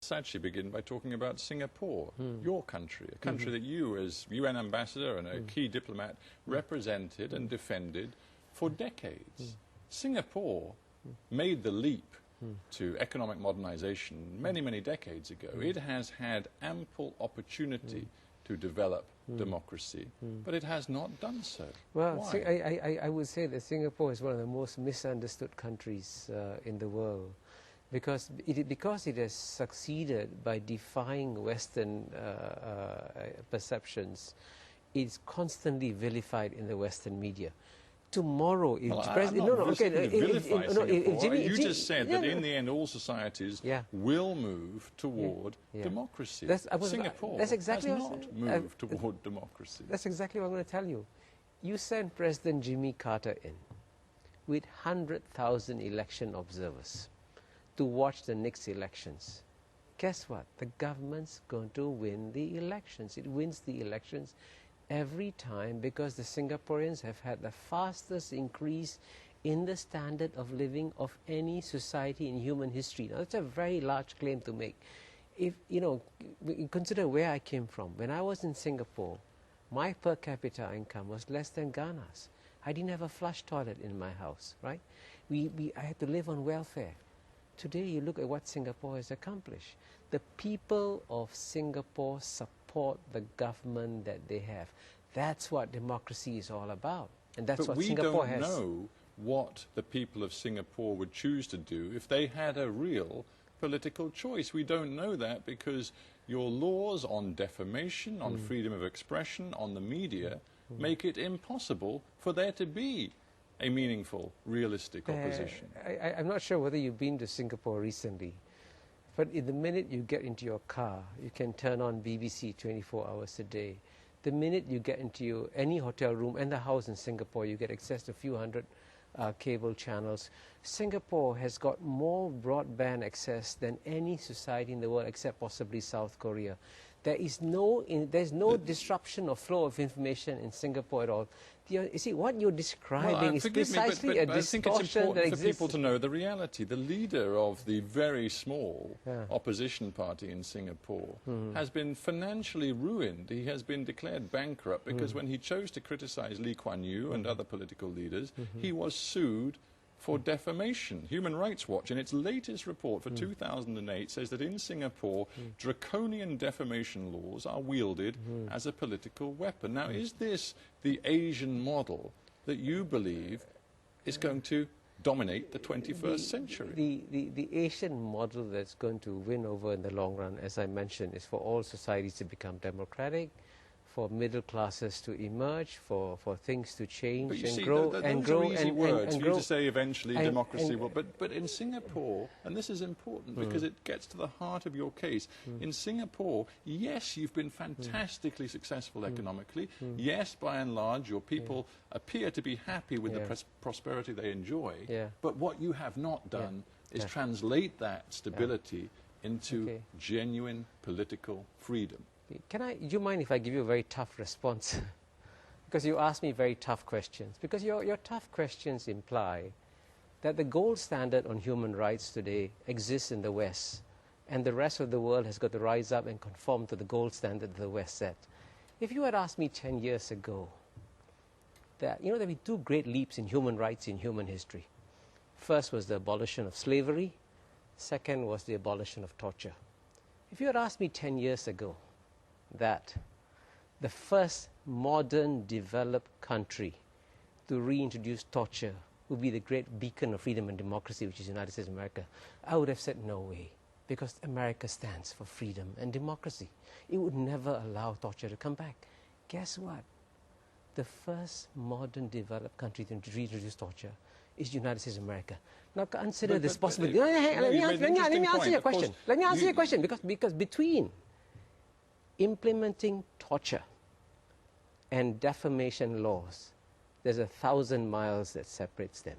Let's actually begin by talking about Singapore, your country, a country that you, as UN ambassador and a key diplomat, represented and defended for decades. Singapore made the leap to economic modernization many, many decades ago. It has had ample opportunity to develop democracy, but it has not done so. Well, Why? I would say that Singapore is one of the most misunderstood countries in the world, because it has succeeded by defying Western perceptions. It's constantly vilified in the Western media. Tomorrow, if you just said that in the end all societies will move toward democracy. Singapore has not moved toward democracy. That's exactly what I'm going to tell you. You sent President Jimmy Carter in with 100,000 election observers to watch the next elections. Guess what? The government's going to win the elections. It wins the elections every time because the Singaporeans have had the fastest increase in the standard of living of any society in human history. Now, that's a very large claim to make. If you consider where I came from. When I was in Singapore, my per capita income was less than Ghana's. I didn't have a flush toilet in my house, right? I had to live on welfare. Today, you look at what Singapore has accomplished. The people of Singapore support the government that they have. That's what democracy is all about. And that's what Singapore has. But we don't know what the people of Singapore would choose to do if they had a real political choice. We don't know that because your laws on defamation, on freedom of expression, on the media, make it impossible for there to be a meaningful, realistic opposition. I'm not sure whether you've been to Singapore recently, but in the minute you get into your car, you can turn on BBC 24 hours a day. The minute you get into any hotel room and the house in Singapore, you get access to a few hundred cable channels. Singapore has got more broadband access than any society in the world except possibly South Korea. There's no disruption of flow of information in Singapore at all. You see, what you're describing is precisely a distortion. I think it's important for people to know the reality. The leader of the very small opposition party in Singapore has been financially ruined. He has been declared bankrupt because when he chose to criticize Lee Kuan Yew and other political leaders, he was sued for defamation. Human Rights Watch, in its latest report for 2008, says that in Singapore, draconian defamation laws are wielded as a political weapon. Now, is this the Asian model that you believe is going to dominate the 21st century? The Asian model that's going to win over in the long run, as I mentioned, is for all societies to become democratic, for middle classes to emerge, for things to change and grow and grow. Those are easy words for you to say eventually democracy will. But in Singapore, and this is important because it gets to the heart of your case, in Singapore, yes, you've been fantastically successful economically. Yes, by and large, your people appear to be happy with the prosperity they enjoy. But what you have not done is translate that stability into genuine political freedom. Do you mind if I give you a very tough response? Because you ask me very tough questions. Because your tough questions imply that the gold standard on human rights today exists in the West, and the rest of the world has got to rise up and conform to the gold standard that the West set. If you had asked me 10 years ago that, there have been two great leaps in human rights in human history. First was the abolition of slavery. Second was the abolition of torture. If you had asked me 10 years ago that the first modern developed country to reintroduce torture would be the great beacon of freedom and democracy, which is the United States of America, I would have said no way, because America stands for freedom and democracy. It would never allow torture to come back. Guess what? The first modern developed country to reintroduce torture is the United States of America. Now consider this possibility. Let me answer your question. Let me answer your question, because between implementing torture and defamation laws, there's 1,000 miles that separates them.